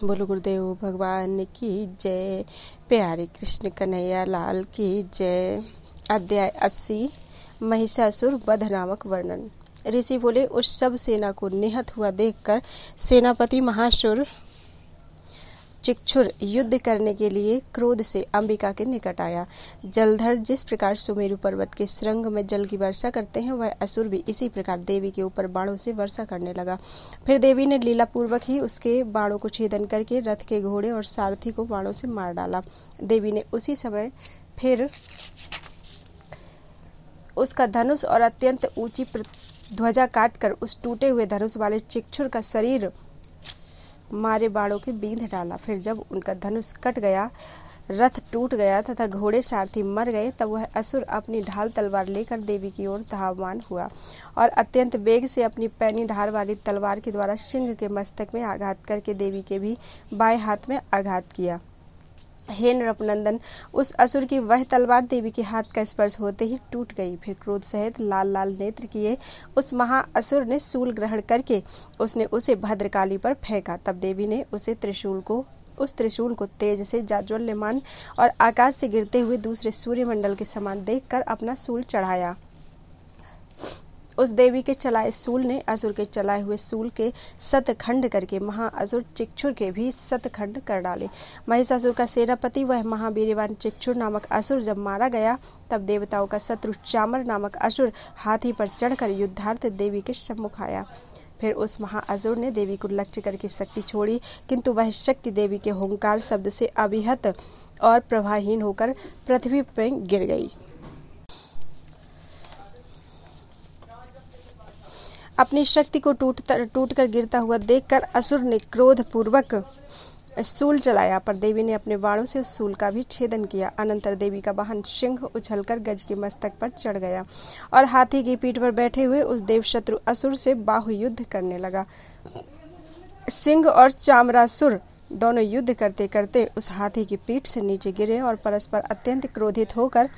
बोलो गुरुदेव भगवान की जय। प्यारे कृष्ण कन्हैया लाल की जय। अध्याय 80 महिषासुर वध नामक वर्णन। ऋषि बोले, उस सब सेना को निहत हुआ देखकर सेनापति महासुर चिक्षुर युद्ध करने के लिए क्रोध से अंबिका के निकट आया। जलधर जिस प्रकार सुमेरु पर्वत के सुरंग में जल की वर्षा करते हैं, वह असुर भी इसी प्रकार देवी के ऊपर बाणों से वर्षा करने लगा। फिर देवी ने लीला पूर्वक ही उसके बाणों को छेदन करके रथ के घोड़े और सारथी को बाणों से मार डाला। देवी ने उसी समय फिर उसका धनुष और अत्यंत ऊंची ध्वजा काटकर उस टूटे हुए धनुष वाले चिक्षुर का शरीर मारे बाणों के बींध डाला। फिर जब उनका धनुष कट गया, रथ टूट गया तथा घोड़े सारथी मर गए, तब वह असुर अपनी ढाल तलवार लेकर देवी की ओर धावमान हुआ और अत्यंत वेग से अपनी पैनी धार वाली तलवार के द्वारा सिंह के मस्तक में आघात करके देवी के भी बाएं हाथ में आघात किया। हे नृपनंदन, उस असुर की वह तलवार देवी के हाथ का स्पर्श होते ही टूट गई। फिर क्रोध सहित लाल लाल नेत्र किए उस महाअसुर ने शूल ग्रहण करके उसने उसे भद्रकाली पर फेंका। तब देवी ने उस त्रिशूल को तेज से जाज्वल्यमान और आकाश से गिरते हुए दूसरे सूर्यमंडल के समान देखकर अपना शूल चढ़ाया। उस देवी के चलाए शूल ने असुर के चलाए हुए शूल के शतखंड करके महाअसुर चिक्षुर के भी शतखंड कर डाले। महिषासुर का सेनापति वह महावीरवान चिक्षुर नामक असुर जब मारा गया, तब देवताओं का शत्रु चामर नामक असुर हाथी पर चढ़कर युद्धार्थ देवी के सम्मुख आया। फिर उस महाअसुर ने देवी को लक्ष्य करके शक्ति छोड़ी, किंतु वह शक्ति देवी के हुंकार शब्द से अभिहत और प्रभाहीन होकर पृथ्वी पर गिर गई। अपनी शक्ति को टूटकर गिरता हुआ देखकर असुर ने क्रोध पूर्वक शूल चलाया, पर देवी ने अपने बाणों से उस शूल का भी छेदन किया। अनंतर देवी का वाहन सिंह उछलकर गज के मस्तक पर चढ़ गया और हाथी की पीठ पर बैठे हुए उस देवशत्रु असुर से बाहु युद्ध करने लगा। सिंह और चामरासुर दोनों युद्ध करते करते उस हाथी की पीठ से नीचे गिरे और परस्पर अत्यंत क्रोधित होकर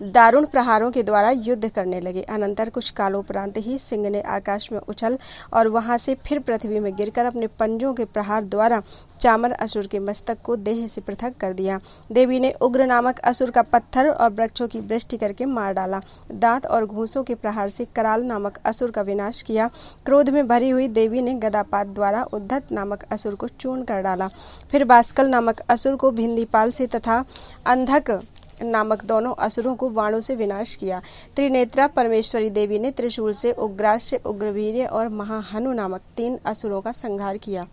दारुण प्रहारों के द्वारा युद्ध करने लगे। अनंतर कुछ कालोपरांत ही सिंह ने आकाश में उछल और वहां से फिर पृथ्वी में गिरकर अपने पंजों के प्रहार द्वारा चामर असुर के मस्तक को देह से पृथक कर दिया। देवी ने उग्र नामक असुर का पत्थर और वृक्षों की वृष्टि करके मार डाला। दांत और घूंसों के प्रहार से कराल नामक असुर का विनाश किया। क्रोध में भरी हुई देवी ने गदापात द्वारा उद्धत नामक असुर को चूर्ण कर डाला। फिर बास्कल नामक असुर को भिंदीपाल से तथा अंधक नामक दोनों असुरों को बाणों से विनाश किया। त्रिनेत्रा परमेश्वरी देवी ने त्रिशूल से उग्रास्य, उग्रवीर्य और महाहनु नामक 3 असुरों का संहार किया।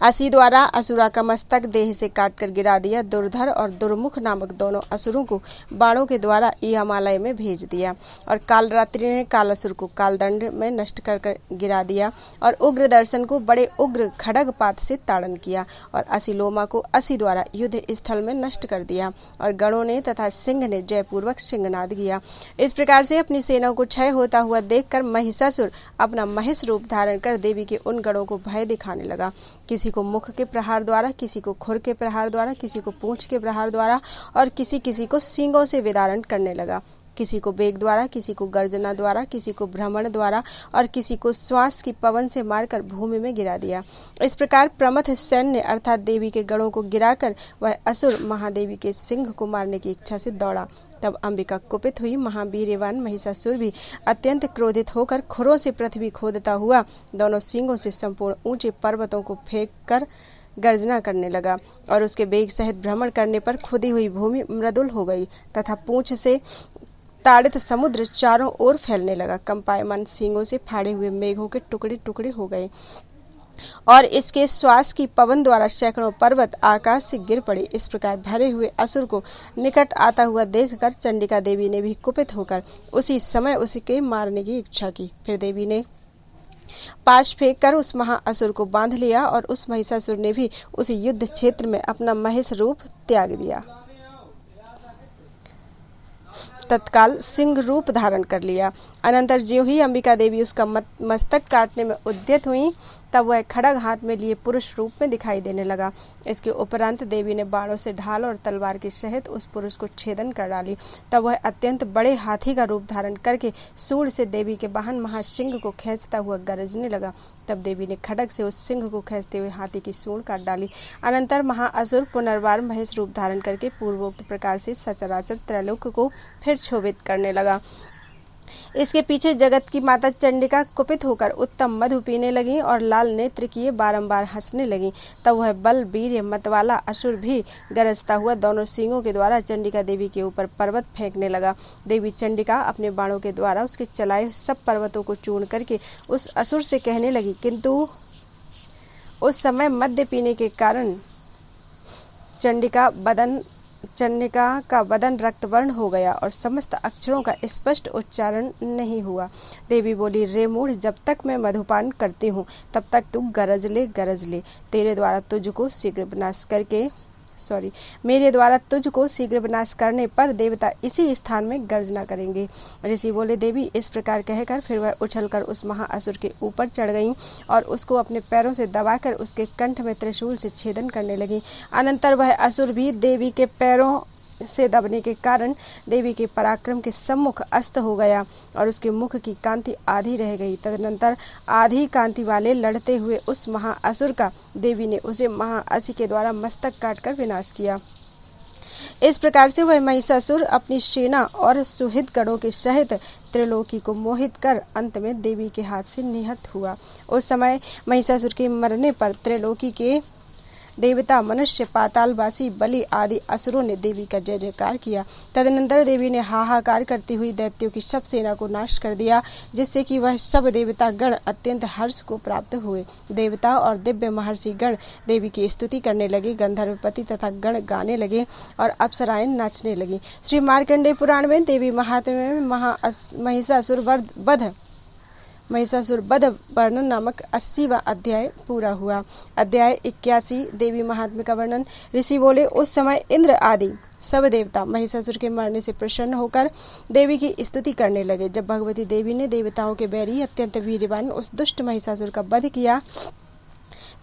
असी द्वारा असुरा का मस्तक देह से काटकर गिरा दिया। दुर्धर और दुर्मुख नामक दोनों असुरों को बाणों के द्वारा यमालय में भेज दिया और कालरात्रि ने कालासुर को कालदंड में नष्ट कर गिरा दिया और उग्र दर्शन को बड़े उग्र खड्गपात से ताड़न किया और असिलोमा को असी द्वारा युद्ध स्थल में नष्ट कर दिया और गणों ने तथा सिंह ने जयपूर्वक सिंहनाद किया। इस प्रकार से अपनी सेना को क्षय होता हुआ देखकर महिषासुर अपना महेश रूप धारण कर देवी के उन गणों को भय दिखाने लगा। किसी को मुख के प्रहार द्वारा, किसी को खुर के प्रहार द्वारा, किसी को पूंछ के प्रहार द्वारा और किसी को सींगों से विदारण करने लगा। किसी को बेग द्वारा, किसी को गर्जना द्वारा, किसी को भ्रमण द्वारा और किसी को श्वास की पवन से मारकर भूमि में गिरा दिया। इस प्रकार प्रमथ सैन्य अर्थात देवी के गणों को गिराकर वह असुर महादेवी के सिंह को मारने की इच्छा से दौड़ा। तब अंबिका कुपित हुई। महावीर्यवान महिषासुर भी अत्यंत क्रोधित होकर खुरों से पृथ्वी खोदता हुआ दोनों सींगों से संपूर्ण ऊंचे पर्वतों को फेंक कर गर्जना करने लगा और उसके बेग सहित भ्रमण करने पर खुदी हुई भूमि मृदुल हो गई तथा पूंछ से ताड़ित समुद्र चारों ओर फैलने लगा। कंपायमान सींगों से फाड़े हुए मेघों के टुकड़े टुकड़े हो गए और इसके श्वास की पवन द्वारा सैकड़ों पर्वत आकाश से गिर पड़े। इस प्रकार भरे हुए असुर को निकट आता हुआ देखकर चंडिका देवी ने भी कुपित होकर उसी समय उसके मारने की इच्छा की। फिर देवी ने पाश फेंक कर उस महाअसुर को बांध लिया और उस महिषासुर ने भी उस युद्ध क्षेत्र में अपना महेश रूप त्याग दिया। तत्काल सिंह रूप धारण कर लिया। अनंतर ज्यों ही अंबिका देवी उसका मस्तक काटने में उद्यत हुई, तब वह खड़ग हाथ में लिए पुरुष रूप में दिखाई देने लगा। इसके उपरांत देवी ने बाणों से ढाल और तलवार के सहित उस पुरुष को छेदन कर डाली। तब वह अत्यंत बड़े हाथी का रूप धारण करके सूंड से देवी के वाहन महासिंह को खींचता हुआ गरजने लगा। तब देवी ने खड्ग से उस सिंह को खींचते हुए हाथी की सूंड काट डाली। अनंतर महाअसुर पुनर्बार महेश रूप धारण करके पूर्वोक्त प्रकार से सचराचर त्रैलोक को फिर क्षोभित करने लगा। इसके पीछे जगत की माता चंडिका कुपित होकर उत्तम मधु पीने लगी और लाल नेत्र किए बारंबार हंसने लगी। तब वह बल वीर्य मतवाला असुर भी गरजता हुआ दोनों सिंगों के द्वारा चंडिका देवी के ऊपर पर्वत फेंकने लगा। देवी चंडिका अपने बाणों के द्वारा उसके चलाए सब पर्वतों को चूर्ण करके उस असुर से कहने लगी, किंतु उस समय मद्य पीने के कारण चंडिका का बदन रक्तवर्ण हो गया और समस्त अक्षरों का स्पष्ट उच्चारण नहीं हुआ। देवी बोली, रे मूढ़, जब तक मैं मधुपान करती हूँ तब तक तू गरज ले। मेरे द्वारा तुझको शीघ्र विनाश करने पर देवता इसी स्थान में गर्जना करेंगे। ऋषि बोले, देवी इस प्रकार कहकर फिर वह उछलकर उस महाअसुर के ऊपर चढ़ गईं और उसको अपने पैरों से दबाकर उसके कंठ में त्रिशूल से छेदन करने लगी। अनंतर वह असुर भी देवी के पैरों से दबने के कारण देवी के पराक्रम के सम्मुख अस्त हो गया और उसके मुख की कांति आधी रह गई। तदनंतर आधी कांति वाले लड़ते हुए उस महाअसुर का देवी ने उसे महाअसी के द्वारा मस्तक काटकर विनाश किया। इस प्रकार से वह महिषासुर अपनी सेना और सुहृद गणों के सहित त्रिलोकी को मोहित कर अंत में देवी के हाथ से निहत हुआ। उस समय महिषासुर के मरने पर त्रिलोकी के देवता, मनुष्य, पातालवासी, बलि आदि असुरों ने देवी का जय जयकार किया। तदनंतर देवी ने हाहाकार करती हुई दैत्यों की सब सेना को नाश कर दिया, जिससे कि वह सब देवता गण अत्यंत हर्ष को प्राप्त हुए। देवता और दिव्य महर्षि गण देवी की स्तुति करने लगे, गंधर्वपति तथा गण गाने लगे और अप्सराएं नाचने लगी। श्री मार्कंडेय पुराण में देवी महात्म्य में महिषासुर वध वर्णन नामक 80वां अध्याय पूरा हुआ। अध्याय 81 देवी महात्म्य का वर्णन। ऋषि बोले, उस समय इंद्र आदि सब देवता महिषासुर के मरने से प्रसन्न होकर देवी की स्तुति करने लगे। जब भगवती देवी ने देवताओं के बैरी अत्यंत वीर्यवान उस दुष्ट महिषासुर का वध किया,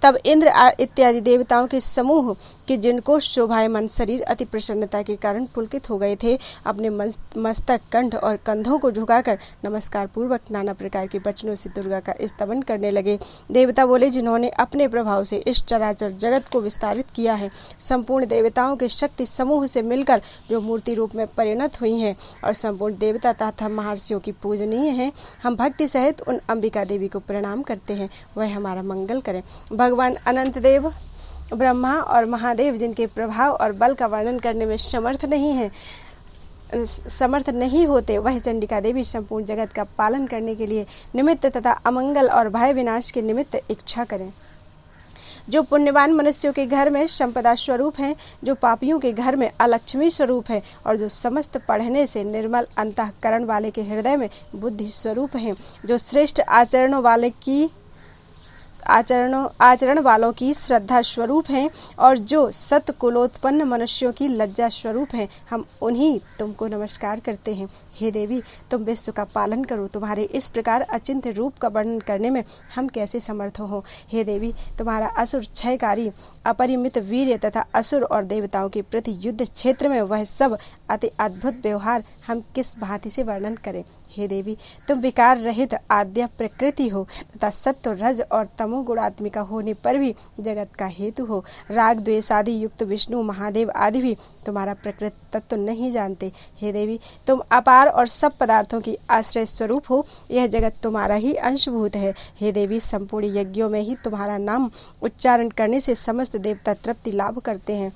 तब इंद्र इत्यादि देवताओं के समूह कि जिनको शोभायमान शरीर अति प्रसन्नता के कारण पुलकित हो गए थे, अपने मस्तक, कंठ और कंधों को झुकाकर नमस्कार पूर्वक नाना प्रकार के वचनों से दुर्गा का स्तवन करने लगे। देवता बोले, जिन्होंने अपने प्रभाव से इस चराचर जगत को विस्तारित किया है, संपूर्ण देवताओं के शक्ति समूह से मिलकर जो मूर्ति रूप में परिणत हुई हैं और संपूर्ण देवता तथा महर्षियों की पूजनीय हैं, हम भक्ति सहित उन अंबिका देवी को प्रणाम करते हैं, वह हमारा मंगल करें। भगवान अनंत देव, ब्रह्मा और महादेव, जिनके प्रभाव और बल का वर्णन करने में समर्थ नहीं होते, वह चंडिका देवी संपूर्ण जगत का पालन करने के लिए निमित्त तथा अमंगल और भय विनाश के निमित्त इच्छा करें। जो पुण्यवान मनुष्यों के घर में संपदा स्वरूप हैं, जो पापियों के घर में अलक्ष्मी स्वरूप है और जो समस्त पढ़ने से निर्मल अंतःकरण वाले के हृदय में बुद्धि स्वरूप हैं, जो श्रेष्ठ आचरण वालों की श्रद्धा स्वरूप हैं और जो सत्कुलोत्पन्न मनुष्यों की लज्जा स्वरूप हैं, हम उन्हीं तुमको नमस्कार करते हैं। हे देवी, तुम विश्व का पालन करो। तुम्हारे इस प्रकार अचिंत्य रूप का वर्णन करने में हम कैसे समर्थ हो। हे देवी, तुम्हारा असुर क्षयकारी अपरिमित वीर्य तथा असुर और देवताओं के प्रति युद्ध क्षेत्र में वह सब अति अद्भुत व्यवहार हम किस भांति से वर्णन करें। हे देवी, तुम विकार रहित आद्य प्रकृति हो तथा सत्व, रज और तमो गुणात्मिका होने पर भी जगत का हेतु हो। राग द्वेष आदि युक्त विष्णु, महादेव आदि भी तुम्हारा प्रकृति तत्व नहीं जानते। हे देवी, तुम अपार और सब पदार्थों की आश्रय स्वरूप हो, यह जगत तुम्हारा ही अंशभूत है। हे देवी, संपूर्ण यज्ञों में ही तुम्हारा नाम उच्चारण करने से समस्त देवता तृप्ति लाभ करते हैं,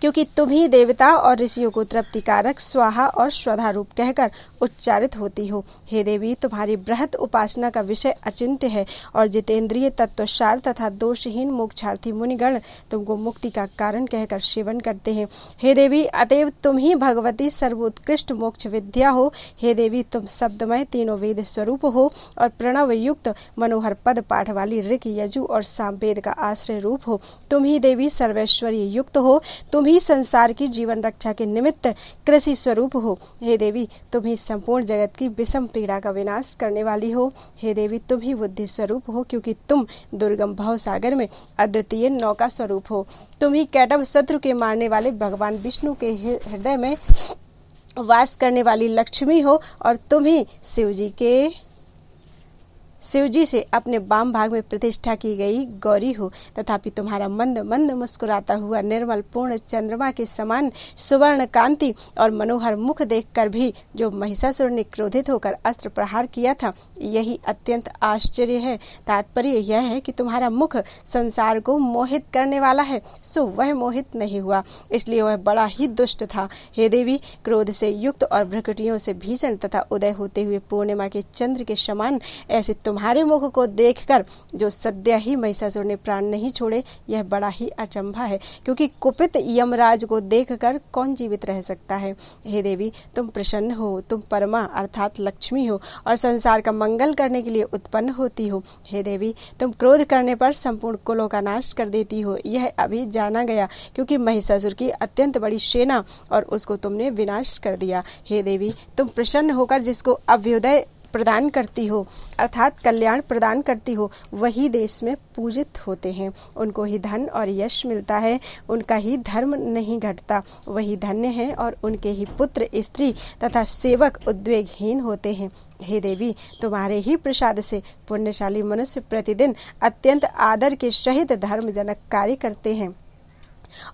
क्योंकि तुम ही देवता और ऋषियों को तृप्तिकारक स्वाहा और स्वधा रूप कहकर उच्चारित होती हो। हे देवी, तुम्हारी बृहत उपासना का विषय अचिंत्य है और जितेंद्रिय तत्वसार तथा दोषहीन मोक्षार्थी मुनिगण तुमको मुक्ति का कारण कहकर सेवन करते हैं। हे देवी, अतएव तुम ही भगवती सर्वोत्कृष्ट मोक्ष विद्या हो। हे देवी, तुम शब्दमय तीनों वेद स्वरूप हो और प्रणव युक्त मनोहर पद पाठ वाली ऋक, यजु और सामवेद का आश्रय रूप हो। तुम ही देवी सर्वैश्वर्य युक्त हो। तुम ही संसार की जीवन रक्षा के निमित्त कृषि स्वरूप हो। हे देवी, तुम ही संपूर्ण जगत की विषम पीड़ा का विनाश करने वाली हो। हे देवी, तुम ही बुद्धि स्वरूप हो, क्योंकि तुम दुर्गम भव सागर में अद्वितीय नौका स्वरूप हो। तुम ही कैटव शत्रु के मारने वाले भगवान विष्णु के हृदय में वास करने वाली लक्ष्मी हो, और तुम ही शिव जी से अपने वाम भाग में प्रतिष्ठा की गई गौरी हो। तथापि तुम्हारा मंद मंद मुस्कुराता हुआ निर्मल पूर्ण चंद्रमा के समान सुवर्ण कांति और मनोहर मुख देखकर भी जो महिषासुर ने क्रोधित होकर अस्त्र प्रहार किया था, यही अत्यंत आश्चर्य है। तात्पर्य यह है कि तुम्हारा मुख संसार को मोहित करने वाला है, सो वह मोहित नहीं हुआ, इसलिए वह बड़ा ही दुष्ट था। हे देवी, क्रोध से युक्त और भ्रकुटियों से भीषण तथा उदय होते हुए पूर्णिमा के चंद्र के समान ऐसे तुम्हारे मुख को देखकर जो सद्य ही महिषासुर ने प्राण नहीं छोड़े, यह बड़ा ही अचंभा है, क्योंकि कुपित यमराज को देखकर कौन जीवित रह सकता है। हे देवी, तुम प्रसन्न हो, तुम परमा अर्थात लक्ष्मी हो और संसार का मंगल करने के लिए उत्पन्न होती हो। हे देवी, तुम क्रोध करने पर संपूर्ण कुलों का नाश कर देती हो, यह अभी जाना गया, क्योंकि महिषासुर की अत्यंत बड़ी सेना और उसको तुमने विनाश कर दिया। हे देवी, तुम प्रसन्न होकर जिसको अभ्युदय प्रदान करती हो अर्थात कल्याण प्रदान करती हो, वही देश में पूजित होते हैं, उनको ही धन और यश मिलता है, उनका ही धर्म नहीं घटता, वही धन्य है और उनके ही पुत्र स्त्री तथा सेवक उद्वेगहीन होते हैं। हे देवी, तुम्हारे ही प्रसाद से पुण्यशाली मनुष्य प्रतिदिन अत्यंत आदर के सहित धर्मजनक कार्य करते हैं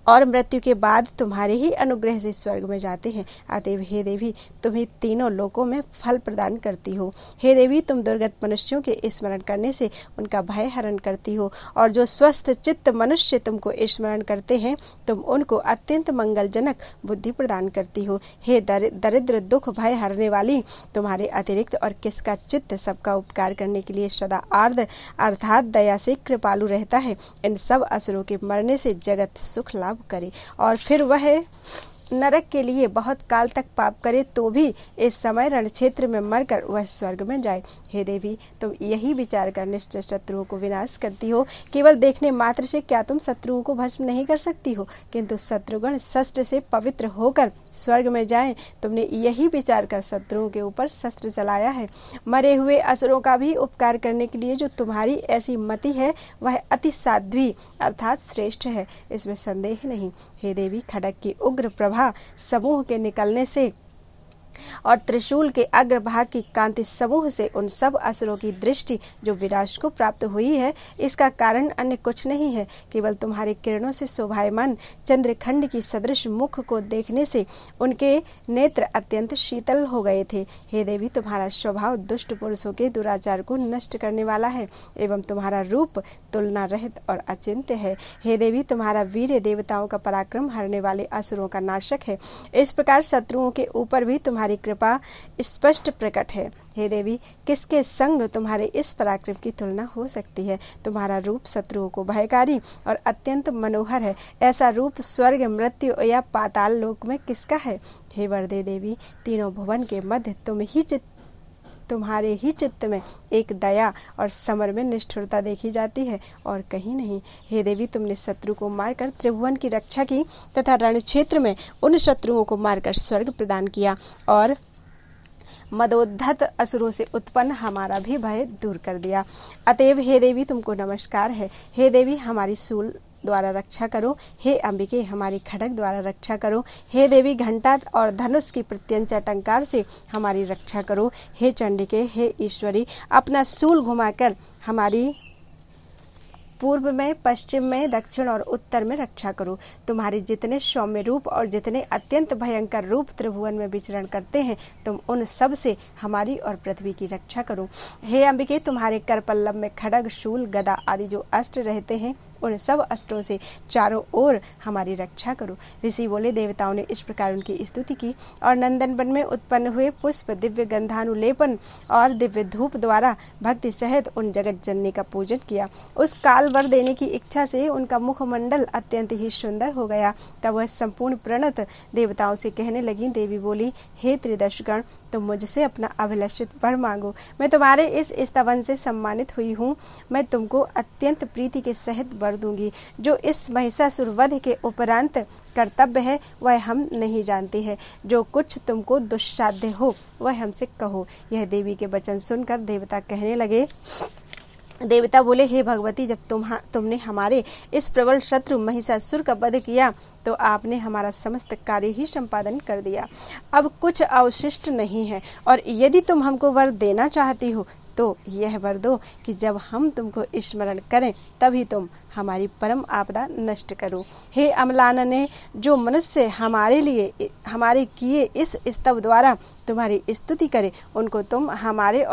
और मृत्यु के बाद तुम्हारे ही अनुग्रह से स्वर्ग में जाते हैं। अतएव हे देवी, तुम ही तीनों लोकों में फल प्रदान करती हो। हे देवी, तुम दुर्गत मनुष्यों के स्मरण करने से उनका भय हरण करती हो, और जो स्वस्थ चित्त मनुष्य तुमको स्मरण करते हैं, तुम उनको अत्यंत मंगलजनक बुद्धि प्रदान करती हो। हे दरिद्र दुख भय हरने वाली, तुम्हारे अतिरिक्त और किसका चित्त सबका उपकार करने के लिए सदा आर्द्र अर्थात दया से कृपालु रहता है। इन सब असुरों के मरने से जगत सुख लाभ करे और फिर वह नरक के लिए बहुत काल तक पाप करे तो भी इस समय रण क्षेत्र में मरकर वह स्वर्ग में जाए। हे देवी, तुम यही विचार कर निश्चय शत्रुओं को विनाश करती हो। केवल देखने मात्र से क्या तुम शत्रुओं को भस्म नहीं कर सकती हो, किंतु शत्रुगण शस्त्र से पवित्र होकर स्वर्ग में जाएं, तुमने यही विचार कर शत्रुओं के ऊपर शस्त्र चलाया है। मरे हुए असुरों का भी उपकार करने के लिए जो तुम्हारी ऐसी मति है, वह अति साध्वी अर्थात श्रेष्ठ है, इसमें संदेह नहीं। हे देवी, खड्ग की उग्र प्रभा समूह के निकलने से और त्रिशूल के अग्रभाग की कांति समूह से उन सब असुरों की दृष्टि जो विनाश को प्राप्त हुई है, इसका कारण अन्य कुछ नहीं है, केवल तुम्हारे किरणों से शोभायमान चंद्रखंड की सदृश मुख को देखने से उनके नेत्र अत्यंत शीतल हो गए थे। हे देवी, तुम्हारा स्वभाव दुष्ट पुरुषों के दुराचार को नष्ट करने वाला है एवं तुम्हारा रूप तुलना रहित और अचिंत्य है। हे देवी, तुम्हारा वीर्य देवताओं का पराक्रम हरने वाले असुरों का नाशक है। इस प्रकार शत्रुओं के ऊपर भी तुम्हारी कृपा स्पष्ट प्रकट है। हे देवी, किसके संग तुम्हारे इस पराक्रम की तुलना हो सकती है। तुम्हारा रूप शत्रुओं को भयकारी और अत्यंत मनोहर है। ऐसा रूप स्वर्ग, मृत्यु या पाताल लोक में किसका है। हे वरदे देवी, तीनों भुवन के मध्य तुम्हारे ही चित्त में एक दया और समर में निष्ठुरता देखी जाती है और कहीं नहीं। हे देवी, तुमने शत्रु को मारकर त्रिभुवन की रक्षा की तथा रण क्षेत्र में उन शत्रुओं को मारकर स्वर्ग प्रदान किया और मदोद्धत असुरों से उत्पन्न हमारा भी भय दूर कर दिया। अतएव हे देवी, तुमको नमस्कार है। हे देवी, हमारी सूल द्वारा रक्षा करो। हे अंबिके, हमारी खड्ग द्वारा रक्षा करो। हे देवी, घंटा और धनुष की प्रत्यंचा टंकार से हमारी रक्षा करो। हे चंडिके, हे ईश्वरी, अपना सूल घुमाकर हमारी पूर्व में, पश्चिम में, दक्षिण और उत्तर में रक्षा करो। तुम्हारे जितने सौम्य रूप और जितने अत्यंत भयंकर रूप त्रिभुवन में विचरण करते हैं, तुम उन सब से हमारी और पृथ्वी की रक्षा करो। हे अंबिके, तुम्हारे कर पल्लव में खड्ग, शूल, गदा आदि जो अस्त्र रहते हैं, उन सब अस्त्रों से चारों ओर हमारी रक्षा करो। ऋषि बोले, देवताओं ने इस प्रकार उनकी स्तुति की और नंदन वन में उत्पन्न हुए पुष्प, दिव्य गंधानुलेपन और दिव्य धूप द्वारा भक्ति सहित उन जगत जननी का पूजन किया। उस काल वर देने की इच्छा से उनका मुखमंडल अत्यंत ही सुंदर हो गया। तब वह संपूर्ण प्रणत देवताओं से कहने लगी। देवी बोली, हे त्रिदशगण, तुम मुझसे अपना अभिलषित वर मांगो। मैं तुम्हारे इस स्तवन से सम्मानित हुई हूँ। मैं तुमको अत्यंत प्रीति के सहित वर वर दूंगी। जो इस महिषासुर वध के उपरांत कर्तव्य है वह हम नहीं जानते हैं। जो कुछ तुमको दुस्साध्य हो वह हमसे कहो। यह देवी के वचन सुनकर देवता कहने लगे। देवता बोले, हे भगवती, जब तुमने हमारे इस प्रबल शत्रु महिषासुर का वध किया तो आपने हमारा समस्त कार्य ही संपादन कर दिया। अब कुछ अवशिष्ट नहीं है, और यदि तुम हमको वर देना चाहती हो तो यह वर दो कि जब हम तुमको स्मरण करें तभी तुम हमारी परम आपदा नष्ट करो। हे अमलानने, जो मनुष्य हमारे किए इस स्तव द्वारा तुम्हारी स्तुति करे, उनको तुम हमारे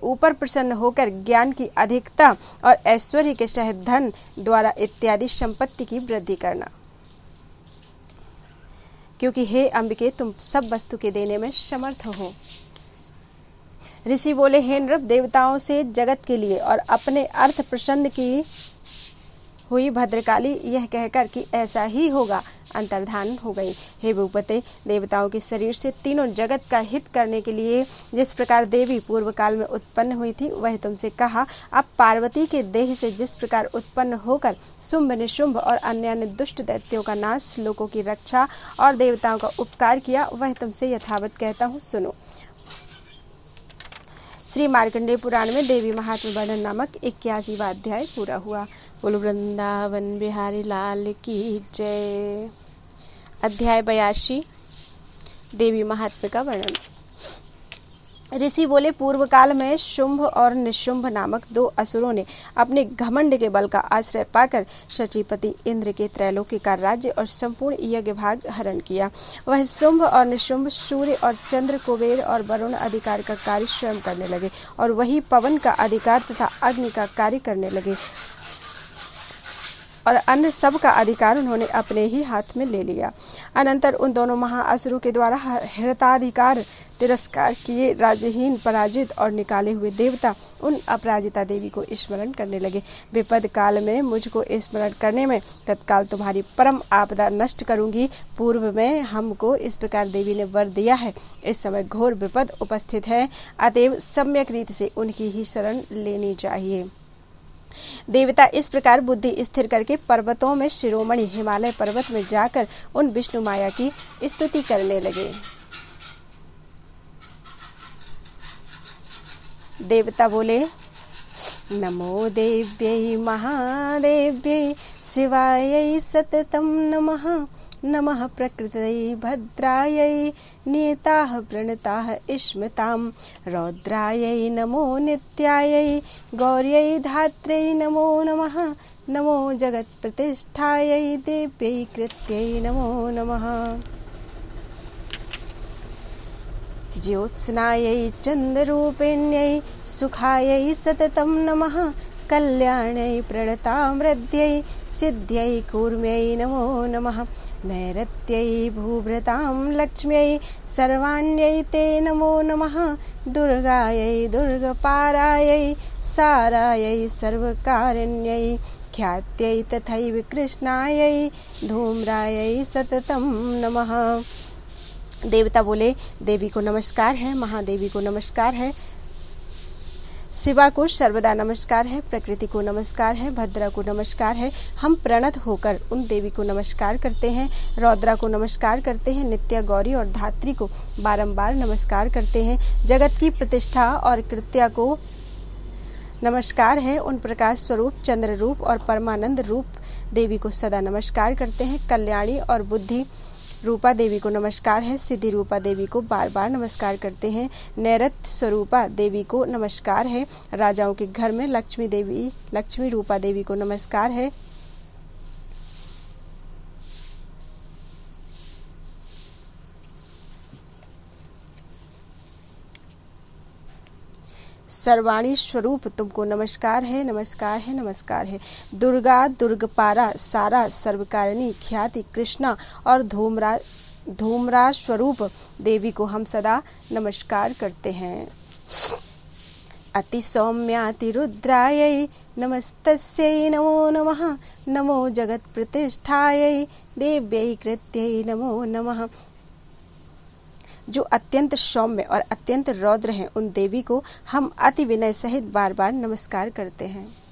ऊपर प्रसन्न होकर ज्ञान की अधिकता और ऐश्वर्य के सहित धन द्वारा इत्यादि संपत्ति की वृद्धि करना, क्योंकि हे अंबिके, तुम सब वस्तु के देने में समर्थ हो। ऋषि बोले, हे नृप, देवताओं से जगत के लिए और अपने अर्थ प्रसन्न की हुई भद्रकाली यह कहकर कि ऐसा ही होगा अंतर्धान हो गई। हे भूपते, देवताओं के शरीर से तीनों जगत का हित करने के लिए जिस प्रकार देवी पूर्व काल में उत्पन्न हुई थी वह तुमसे कहा। अब पार्वती के देह से जिस प्रकार उत्पन्न होकर शुंभ निशुंभ और अन्य दुष्ट दैत्यों का नाश, लोगों की रक्षा और देवताओं का उपकार किया, वह तुमसे यथावत कहता हूँ, सुनो। श्री मार्कंडेय पुराण में देवी महात्म्य वर्णन नामक 81वां अध्याय पूरा हुआ। बोलो वृंदावन बिहारी लाल की जय। अध्याय 82 देवी महात्म्य का वर्णन। ऋषि बोले, पूर्व काल में शुंभ और निशुंभ नामक 2 असुरों ने अपने घमंड के बल का आश्रय पाकर शचीपति इंद्र के त्रैलोक्य का राज्य और संपूर्ण यज्ञ भाग हरण किया। वह शुंभ और निशुंभ सूर्य और चंद्र, कुबेर और वरुण अधिकार का कार्य स्वयं करने लगे, और वही पवन का अधिकार तथा अग्नि का कार्य करने लगे, और अन्य सब का अधिकार उन्होंने अपने ही हाथ में ले लिया। अनंतर उन दोनों महाअसुरों के द्वारा हृताधिकार तिरस्कार किए राज्यहीन, पराजित और निकाले हुए देवता उन अपराजिता देवी को स्मरण करने लगे। विपद काल में मुझको स्मरण करने में तत्काल तुम्हारी परम आपदा नष्ट करूंगी। पूर्व में हमको इस प्रकार देवी ने वर दिया है। इस समय घोर विपद उपस्थित है, अतएव सम्यक रीति से उनकी ही शरण लेनी चाहिए। देवता इस प्रकार बुद्धि स्थिर करके पर्वतों में शिरोमणि हिमालय पर्वत में जाकर उन विष्णु माया की स्तुति करने लगे। देवता बोले, नमो देव्यै महादेव्यै शिवायै सततं नमः। नमः प्रकृतये भद्रायै नियताः प्रणताः स्मतां। रौद्रायै नमो नित्यायै गौर्यै धात्र्यै नमो नमः। नमो जगत्प्रतिष्ठायै देव्यै कृत्यै नमो नमः। ज्योत्स्नायै चन्द्ररूपिण्यै सुखायै सततं नमः। कल्याण्यै प्रणतामृद्यै सिद्ध्यै कूर्म्यै नमो नमः। नैरत्यै भूभृतां लक्ष्म्यै सर्वाण्यै ते नमो नमः। दुर्गायै दुर्गपारायै सारायै सर्वकारिण्यै ख्यात्यै तथैव कृष्णायै धूम्रायै सततं नमः। देवता बोले, देवी को नमस्कार है, महादेवी को नमस्कार है, शिवा को सर्वदा नमस्कार है, प्रकृति को नमस्कार है, भद्रा को नमस्कार है। हम प्रणत होकर उन देवी को नमस्कार करते हैं, रौद्रा को नमस्कार करते हैं, नित्या, गौरी और धात्री को बारंबार नमस्कार करते हैं। जगत की प्रतिष्ठा और कृत्या को नमस्कार है। उन प्रकाश स्वरूप चंद्र रूप और परमानंद रूप देवी को सदा नमस्कार करते हैं। कल्याणी और बुद्धि रूपा देवी को नमस्कार है। सिद्धि रूपा देवी को बार बार नमस्कार करते हैं। नैरत्य स्वरूपा देवी को नमस्कार है। राजाओं के घर में लक्ष्मी रूपा देवी को नमस्कार है। सर्वाणी स्वरूप तुमको नमस्कार है, नमस्कार है, नमस्कार है। दुर्गा, दुर्गपारा, सारा, सर्वकारिणी, ख्याति, कृष्णा और धूम्रा स्वरूप देवी को हम सदा नमस्कार करते हैं। अति सौम्याति रुद्रायै नमस्तस्यै नमो नमः। नमो जगत प्रतिष्ठायै देव्यै कृत्यै नमो नमः। जो अत्यंत सौम्य और अत्यंत रौद्र हैं, उन देवी को हम अति विनय सहित बार बार नमस्कार करते हैं।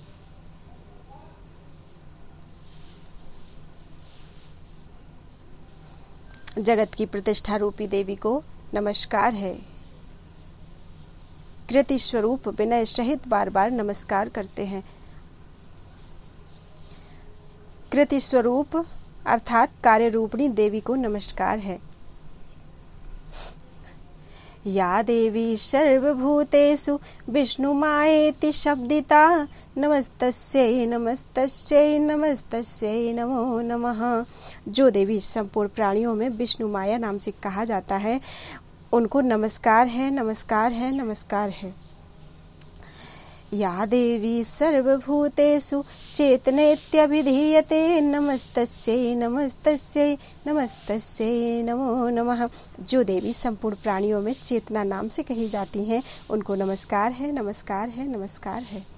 जगत की प्रतिष्ठा रूपी देवी को नमस्कार है। कृति स्वरूप विनय सहित बार बार नमस्कार करते हैं। कृति स्वरूप अर्थात कार्य रूपिणी देवी को नमस्कार है। या देवी सर्वभूतेषु विष्णुमायेति शब्दिता नमस्तस्यै नमस्तस्यै नमस्तस्यै नमो नमः। जो देवी संपूर्ण प्राणियों में विष्णु माया नाम से कहा जाता है, उनको नमस्कार है, नमस्कार है, नमस्कार है। या देवी सर्वभूतेषु चेतनेत्यभिधीयते नमस्तस्यै नमस्तस्यै नमस्तस्यै नमो नमः। जो देवी संपूर्ण प्राणियों में चेतना नाम से कही जाती हैं, उनको नमस्कार है, नमस्कार है, नमस्कार है।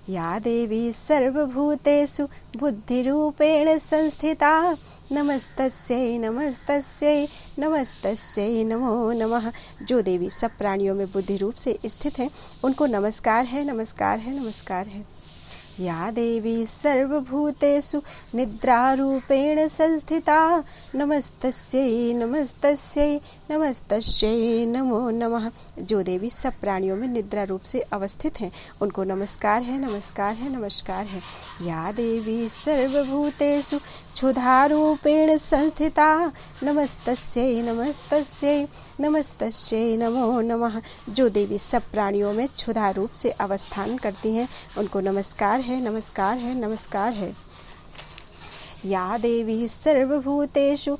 या देवी सर्वभूतेषु बुद्धिरूपेण संस्थिता नमस्तस्यै नमस्तस्यै नमस्तस्यै नमो नमः। जो देवी सब प्राणियों में बुद्धि रूप से स्थित हैं, उनको नमस्कार है, नमस्कार है, नमस्कार है। या देवी सर्वभूतेषु निद्रारूपेण संस्थिता नमस्तस्यै नमस्तस्यै नमस्तस्यै नमो नमः। जो देवी सब प्राणियों में निद्रा रूप से अवस्थित हैं, उनको नमस्कार है, नमस्कार है, नमस्कार है। या देवी सर्वभूतेषु क्षुधारूपेण संस्थिता नमस्तस्यै नमस्तस्यै नमस्तस्यै नमो नमः। जो देवी सब प्राणियों में क्षुधा रूप से अवस्थान करती हैं, उनको नमस्कार है, नमस्कार है, नमस्कार है। या देवी सर्वभूतेषु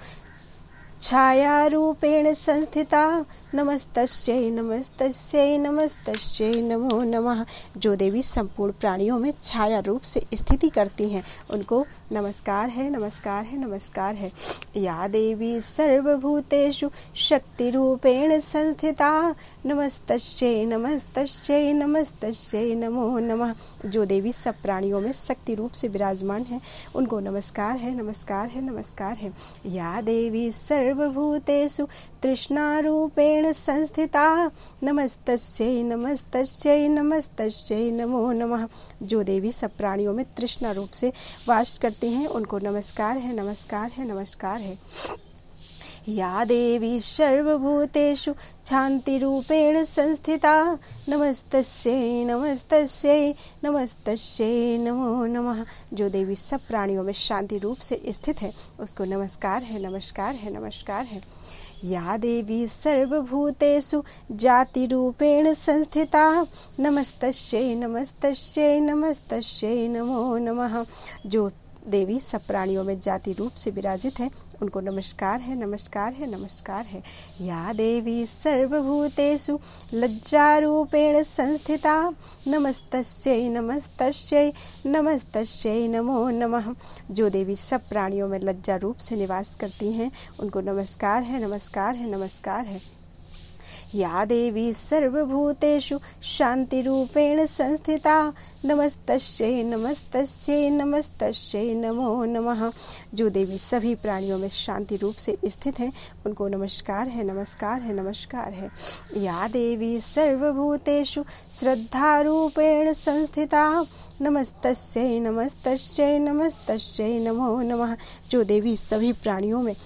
छायारूपेण संस्थिता नमस्तस्यै नमस्तस्यै नमस्तस्यै नमो नमः। जो देवी संपूर्ण प्राणियों में छाया रूप से स्थिति करती हैं, उनको नमस्कार है, नमस्कार है, नमस्कार है। या देवी सर्वभूतेषु शक्ति रूपेण संस्थिता नमस्तस्यै नमस्तस्यै नमस्तस्यै नमो नमः। जो देवी सब प्राणियों में शक्ति रूप से विराजमान है, उनको नमस्कार है, नमस्कार है, नमस्कार है। या देवी सर्वभूतेषु तृष्णारूपेण संस्थिता नमस्तस्यै नमस्तस्यै नमस्तस्यै नमो नमः। जो देवी सब प्राणियों में तृष्णा रूप से वास करती हैं, उनको नमस्कार है, नमस्कार है, नमस्कार है। या देवी सर्वभूतेषु शान्तिरूपेण संस्थिता नमस्तस्यै नमस्तस्यै नमस्तस्यै नमो नमः। जो देवी सब प्राणियों में शांति रूप से स्थित है, उसको नमस्कार है, नमस्कार है, नमस्कार है। या देवी सर्वभूतेषु जातिरूपेण संस्थिता नमस्तस्यै नमस्तस्यै नमस्तस्यै नमो नमः। जो देवी सब प्राणियों में जाति रूप से विराजित है, उनको नमस्कार है, नमस्कार है, नमस्कार है। या देवी सर्वभूतेषु लज्जारूपेण संस्थिता नमस्तस्यै नमस्तस्यै नमस्तस्यै नमो नमः। जो देवी सब प्राणियों में लज्जा रूप से निवास करती हैं, उनको नमस्कार है, नमस्कार है, नमस्कार है। या देवी सर्वभूतेषु शान्तिरूपेण संस्थिता नमस्तस्यै नमस्तस्यै नमस्तस्यै नमो नमः। जो देवी सभी प्राणियों में शांति रूप से स्थित हैं, उनको नमस्कार है, नमस्कार है, नमस्कार है। या देवी सर्वभूतेषु श्रद्धारूपेण संस्थिता नमस्तस्यै नमस्तस्यै नमस्तस्यै नमो नमः। जो देवी सभी प्राणियों में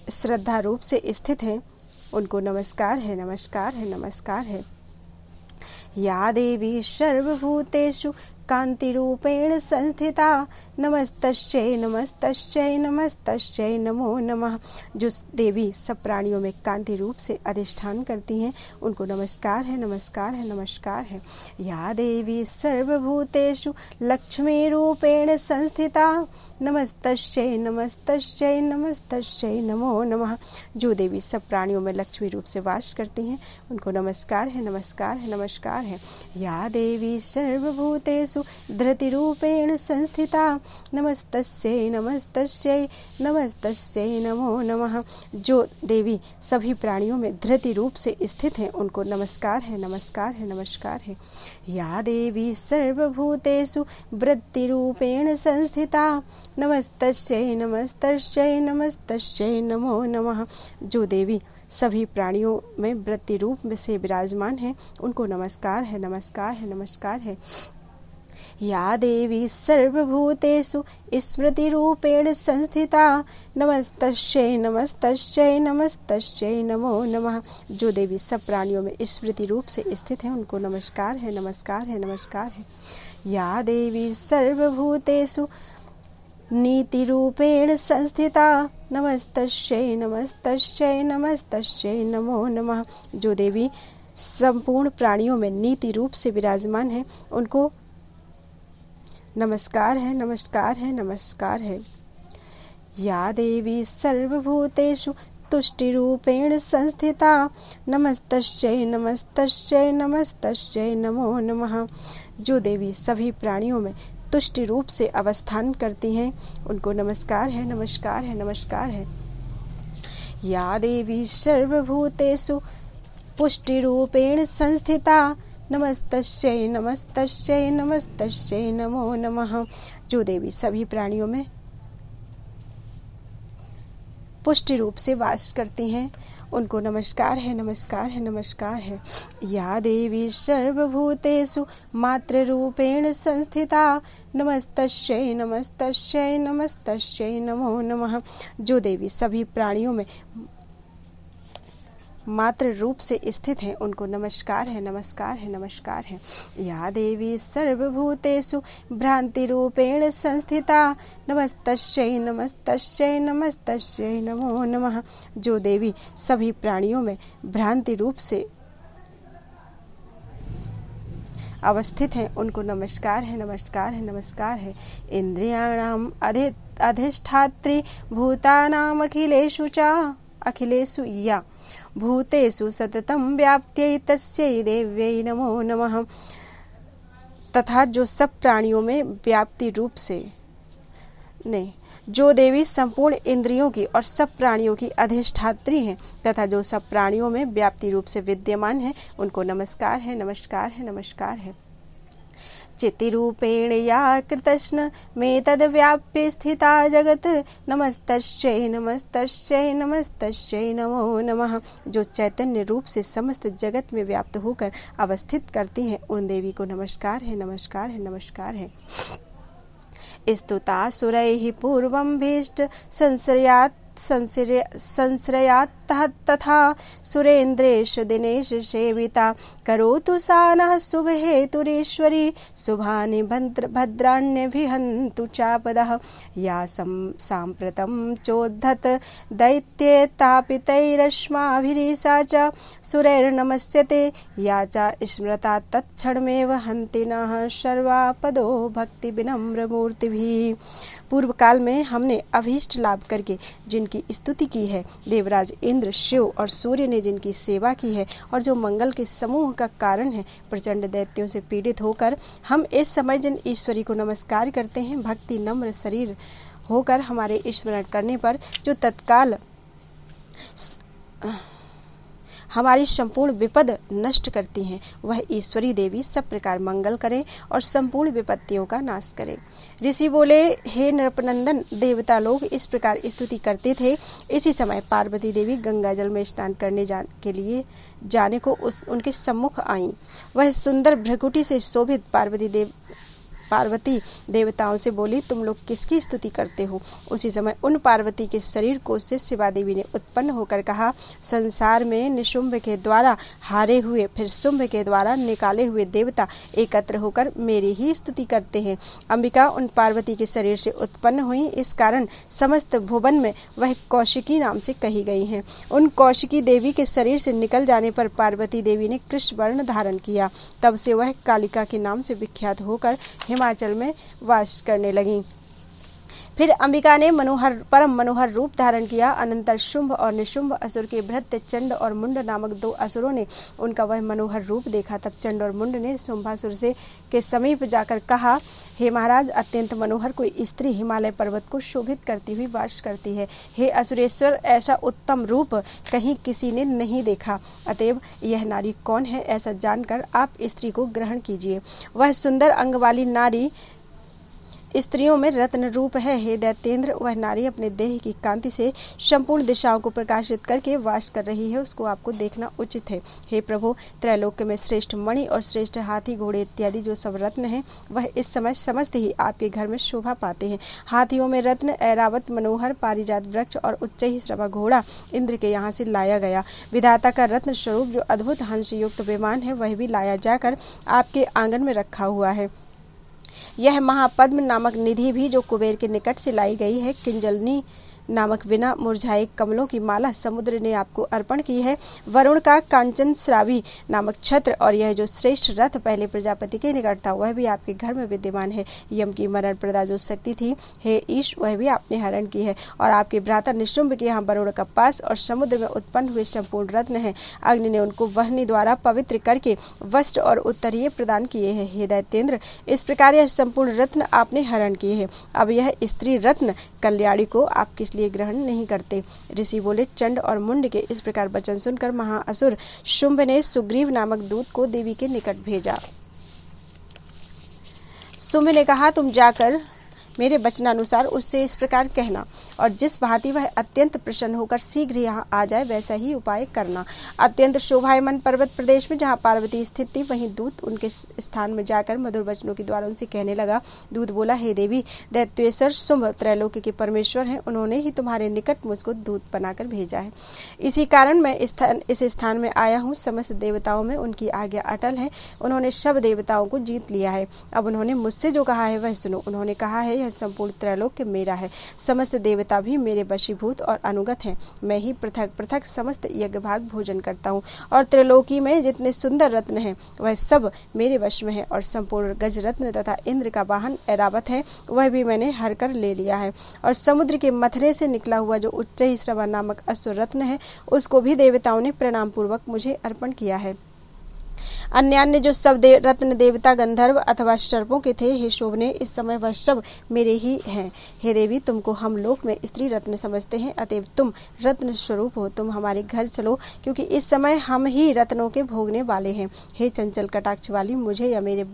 श्रद्धा रूप से स्थित हैं, उनको नमस्कार है, नमस्कार है, नमस्कार है। या देवी सर्वभूतेषु कांतिरूपेण संस्थिता नमस्तस्यै नमस्तस्यै नमस्तस्यै नमो नमः। जो देवी सब प्राणियों में कांति रूप से अधिष्ठान करती हैं, उनको नमस्कार है, नमस्कार है, नमस्कार है। या देवी सर्वभूतेषु लक्ष्मी रूपेण संस्थिता नमस्तस्यै नमस्तस्यै नमस्तस्यै नमो नमः। जो देवी सब प्राणियों में लक्ष्मी रूप से वास करती हैं, उनको नमस्कार है, नमस्कार है, नमस्कार है। या देवी सर्वभूतेषु धृतिरूपेण संस्थिता नमस्तस्यै नमस्तस्यै नमस्तस्यै नमो नमः। जो देवी सभी प्राणियों में धृति रूप से स्थित हैं, उनको नमस्कार है, नमस्कार है, नमस्कार है। या देवी सर्वभूतेषु वृत्तिरूपेण संस्थिता नमस्तस्यै नमस्तस्यै नमस्तस्यै नमो नमः। जो देवी सभी प्राणियों में वृत्ति रूप में से विराजमान है, उनको नमस्कार है, नमस्कार है, नमस्कार है। या देवी सर्वभूतेषु स्मृति रूपेण संस्थिता नमस्तस्यै नमस्तस्यै नमस्तस्यै नमो नमः। जो देवी सब प्राणियों में स्मृति रूप से स्थित है, उनको नमस्कार है, नमस्कार है, नमस्कार है। या देवी सर्वभूतेषु नीति रूपेण संस्थिता नमस्तस्यै नमस्तस्यै नमस्तस्यै नमो नमः। जो देवी संपूर्ण प्राणियों में नीति रूप से विराजमान है, उनको नमस्कार है, नमस्कार है, नमस्कार है। या देवी सर्वभूतेषु तुष्टि रूपेण संस्थिता नमस्तस्यै नमस्तस्यै नमस्तस्यै नमो नमः। जो देवी सभी प्राणियों में तुष्टि रूप से अवस्थान करती हैं, उनको नमस्कार है, नमस्कार है, नमस्कार है। या देवी सर्वभूतेषु पुष्टि रूपेण संस्थिता नमस्तस्यै नमस्तस्यै नमस्तस्यै नमो नमः। जो देवी सभी प्राणियों में पुष्टि रूप से वास करती हैं, उनको नमस्कार है, नमस्कार है, नमस्कार है। या देवी सर्वभूतेषु मातृ रूपेण संस्थिता नमस्तस्यै नमस्तस्यै नमस्तस्यै नमो नमः। जो देवी सभी प्राणियों में मात्र रूप से स्थित है, उनको नमस्कार है, नमस्कार है, नमस्कार है। या देवी सर्वभूतेषु भ्रांति रूपेण संस्थिता नमस्तस्यै नमस्तस्यै नमस्तस्यै नमो नमः। जो देवी सभी प्राणियों में भ्रांति रूप से अवस्थित हैं, उनको नमस्कार है, नमस्कार है, नमस्कार है। इंद्रियाणाम अधिष्ठात्री भूतानाम अखिलेषु च अखिलेषु या भूतेषु सततं व्याप्त्यै तस्यै देव्यै नमो नमः। तथा जो सब प्राणियों में व्याप्ति रूप से नहीं, जो देवी संपूर्ण इंद्रियों की और सब प्राणियों की अधिष्ठात्री हैं तथा जो सब प्राणियों में व्याप्ति रूप से विद्यमान है, उनको नमस्कार है, नमस्कार है, नमस्कार है। चितिरूपेण या कृतस्न में तद्व्याप्य स्थिता जगत नमस्तस्यै नमस्तस्यै नमस्तस्यै नमो नमः। जो चैतन्य रूप से समस्त जगत में व्याप्त होकर अवस्थित करती हैं, उन देवी को नमस्कार है, नमस्कार है, नमस्कार है। स्तुतासुरैः पूर्वं भीष्ट संश्रयात् तथा सुरेन्द्रेश दिनेश सेविता करोतु सा नः शुभहेतुरीश्वरी शुभानि भद्राण्यभिहन्तु चापदः। या साम्प्रतं चोद्धत दैत्ये तापितैरश्माभिरीसा च सुरैर्नमस्यते या च स्मृता तत्क्षणमेव हन्ति नः सर्वापदो भक्ति विनम्र मूर्तिभिः। पूर्व काल में हमने अभीष्ट लाभ करके जिनकी स्तुति की है, देवराज इंद्र, शिव और सूर्य ने जिनकी सेवा की है और जो मंगल के समूह का कारण है, प्रचंड दैत्यों से पीड़ित होकर हम इस समय जिन ईश्वरी को नमस्कार करते हैं, भक्ति नम्र शरीर होकर हमारे स्मरण करने पर जो तत्काल हमारी संपूर्ण विपद नष्ट करती हैं, वह ईश्वरी देवी सब प्रकार मंगल करे और संपूर्ण विपत्तियों का नाश करे। ऋषि बोले, हे नृपनंदन, देवता लोग इस प्रकार स्तुति करते थे। इसी समय पार्वती देवी गंगा जल में स्नान करने के लिए जाने को उनके सम्मुख आईं। वह सुंदर भ्रकुटी से शोभित पार्वती देवताओं से बोली, तुम लोग किसकी स्तुति करते हो? उसी समय उन पार्वती के शरीर को से शिवा देवी ने उत्पन्न होकर कहा, संसार में निशुंभ के द्वारा हारे हुए फिर शुंभ के द्वारा निकाले हुए देवता एकत्र होकर मेरी ही स्तुति करते हैं। अंबिका उन पार्वती के शरीर से उत्पन्न हुई, इस कारण समस्त भुवन में वह कौशिकी नाम से कही गई हैं। उन कौशिकी देवी के शरीर से निकल जाने पर पार्वती देवी ने कृष्ण वर्ण धारण किया। तब से वह कालिका के नाम से विख्यात होकर हिमाचल में वास करने लगी। फिर अंबिका ने परम मनोहर रूप धारण किया। अनंतर शुंभ और निशुंभ असुर के भृत्य चंड और मुंड नामक दो असुरों ने उनका वह मनोहर रूप देखा। तब चंड और मुंड ने शुंभासुर से के समीप जाकर कहा, हे महाराज, अत्यंत मनोहर कोई स्त्री हिमालय पर्वत को शोभित करती हुई वास करती है। हे असुरेश्वर, ऐसा उत्तम रूप कहीं किसी ने नहीं देखा। अतएव यह नारी कौन है, ऐसा जानकर आप स्त्री को ग्रहण कीजिए। वह सुंदर अंग वाली नारी स्त्रियों में रत्न रूप है। हे दैत्येंद्र, वह नारी अपने देह की कांति से संपूर्ण दिशाओं को प्रकाशित करके वास कर रही है, उसको आपको देखना उचित है। हे प्रभु, त्रैलोक्य में श्रेष्ठ मणि और श्रेष्ठ हाथी घोड़े इत्यादि जो सब रत्न हैं, वह इस समय समस्त ही आपके घर में शोभा पाते हैं। हाथियों में रत्न ऐरावत, मनोहर, पारिजात वृक्ष और उच्च ही श्रवा घोड़ा इंद्र के यहाँ से लाया गया। विधाता का रत्न स्वरूप जो अद्भुत हंस युक्त विमान है, वह भी लाया जाकर आपके आंगन में रखा हुआ है। यह महापद्म नामक निधि भी जो कुबेर के निकट से लाई गई है, किंजलनी नामक बिना मुरझाए कमलों की माला समुद्र ने आपको अर्पण की है। वरुण का कांचन श्रावी नामक छत्र और यह जो श्रेष्ठ रथ पहले प्रजापति के निकट था, वह भी आपके घर में विद्यमान है। यम की मरण प्रदा जो शक्ति थी, हे ईश, वह भी आपने हरण की है। और आपके भ्राता निशुंभ के यहाँ वरुण का पास और समुद्र में उत्पन्न हुए संपूर्ण रत्न है। अग्नि ने उनको वहनी द्वारा पवित्र करके वस्त्र और उत्तरीय प्रदान किए हैं। हे दैत्येंद्र, इस प्रकार यह संपूर्ण रत्न आपने हरण किए हैं। अब यह स्त्री रत्न कल्याणी को आप किस लिए ग्रहण नहीं करते? ऋषि बोले, चंड और मुंड के इस प्रकार वचन सुनकर महाअसुर शुंभ ने सुग्रीव नामक दूत को देवी के निकट भेजा। शुंभ ने कहा, तुम जाकर मेरे वचनानुसार उससे इस प्रकार कहना, और जिस भांति वह अत्यंत प्रसन्न होकर शीघ्र यहाँ आ जाए वैसा ही उपाय करना। अत्यंत शोभायमान पर्वत प्रदेश में जहाँ पार्वती स्थित थी, वहीं दूत उनके स्थान में जाकर मधुर वचनों के द्वारा उनसे कहने लगा। दूत बोला, हे देवी, दैत्येश्वर शुंभ त्रैलोक्य के परमेश्वर हैं, उन्होंने ही तुम्हारे निकट मुझको दूत बनाकर भेजा है। इसी कारण मैं इस स्थान में आया हूँ। समस्त देवताओं में उनकी आज्ञा अटल है, उन्होंने सब देवताओं को जीत लिया है। अब उन्होंने मुझसे जो कहा है वह सुनो। उन्होंने कहा है, संपूर्ण त्रैलोक्य मेरा है, समस्त देवता भी मेरे वशीभूत और अनुगत हैं। मैं ही पृथक पृथक समस्त यज्ञ भाग भोजन करता हूँ, और त्रैलोकी में जितने सुंदर रत्न हैं वह सब मेरे वश में है। और संपूर्ण गज रत्न तथा इंद्र का वाहन ऐरावत है, वह भी मैंने हर कर ले लिया है। और समुद्र के मथरे से निकला हुआ जो उच्च ही श्रवा नामक अश्व रत्न है, उसको भी देवताओं ने प्रणाम पूर्वक मुझे अर्पण किया है। अन्य जो सब रत्न देवता, गंधर्व अथवा सर्पों के थे, हे शोभने, इस समय वह सब मेरे ही हैं। हे देवी, तुमको हम लोक में स्त्री रत्न समझते हैं, अतएव तुम रत्न स्वरूप हो। तुम हमारे घर चलो, क्योंकि इस समय हम ही रत्नों के भोगने वाले हैं। हे चंचल कटाक्ष वाली, मुझे या मेरे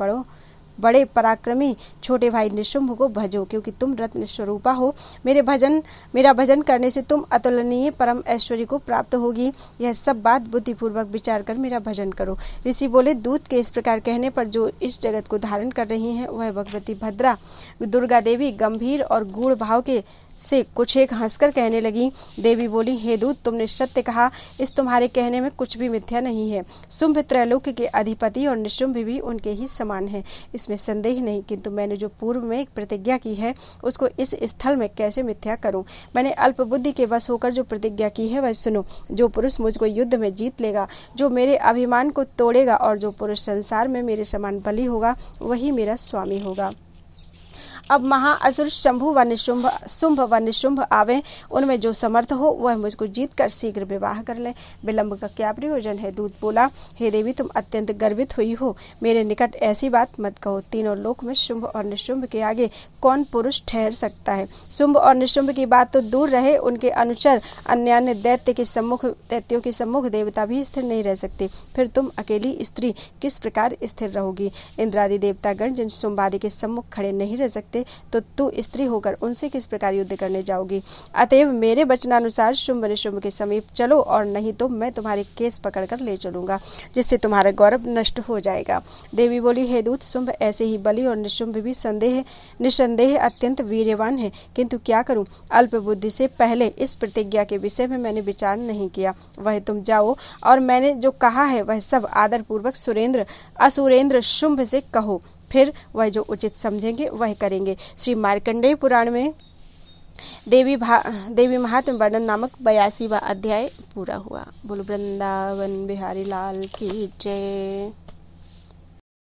बड़े पराक्रमी छोटे भाई निशुंभ को भजो, क्योंकि तुम रत्न स्वरूपा हो। मेरा भजन करने से तुम अतुलनीय परम ऐश्वर्य को प्राप्त होगी। यह सब बात बुद्धिपूर्वक विचार कर मेरा भजन करो। ऋषि बोले, दूत के इस प्रकार कहने पर जो इस जगत को धारण कर रही हैं, वह भगवती भद्रा दुर्गा देवी गंभीर और गूढ़ भाव के से कुछ एक हंसकर कहने लगी। देवी बोली, हे दूत, तुमने सत्य कहा, इस तुम्हारे कहने में कुछ भी मिथ्या नहीं है। शुंभ त्रैलोक्य के अधिपति और निशुंभ भी उनके ही समान है, इसमें संदेह नहीं। किंतु मैंने जो पूर्व में एक प्रतिज्ञा की है, उसको इस स्थल में कैसे मिथ्या करूं? मैंने अल्प बुद्धि के वश होकर जो प्रतिज्ञा की है वह सुनो। जो पुरुष मुझको युद्ध में जीत लेगा, जो मेरे अभिमान को तोड़ेगा, और जो पुरुष संसार में मेरे समान बली होगा, वही मेरा स्वामी होगा। अब महाअसुर शंभु व निशुंभ, शुंभ व निशुंभ आवे, उनमें जो समर्थ हो वह मुझको जीत कर शीघ्र विवाह कर ले। विलंब का क्या प्रयोजन है? दूत बोला, हे देवी, तुम अत्यंत गर्वित हुई हो, मेरे निकट ऐसी बात मत कहो। तीनों लोक में शुंभ और निशुंभ के आगे कौन पुरुष ठहर सकता है? शुंभ और निशुंभ की बात तो दूर रहे, उनके अनुचर अन्य दैत्यों के सम्मुख देवता भी स्थिर नहीं रह सकते। फिर तुम अकेली स्त्री किस प्रकार स्थिर रहोगी? इंद्रादि देवतागण जिन शुंभ आदि के सम्मुख खड़े नहीं रह सकते, तो तू स्त्री होकर उनसे किस प्रकार युद्ध करने जाओगी? अतएव मेरे वचनानुसार शुंभ निशुंभ के समीप चलो, और नहीं तो मैं तुम्हारे केस पकड़कर ले चलूंगा, जिससे तुम्हारा गौरव नष्ट हो जाएगा। देवी बोली, हे दूत, शुंभ ऐसे ही बलि और निशुंभ भी निसंदेह अत्यंत वीर्यवान है, किंतु क्या करूं? अल्प बुद्धि से पहले इस प्रतिज्ञा के विषय में मैंने विचार नहीं किया। वह तुम जाओ, और मैंने जो कहा है वह सब आदर पूर्वक असुरेंद्र शुंभ से कहो, फिर वह जो उचित समझेंगे वह करेंगे। श्री मार्कंडेय पुराण में देवी महात्म्य वर्णन नामक 82वां अध्याय पूरा हुआ। बोलो वृंदावन बिहारी लाल की जय।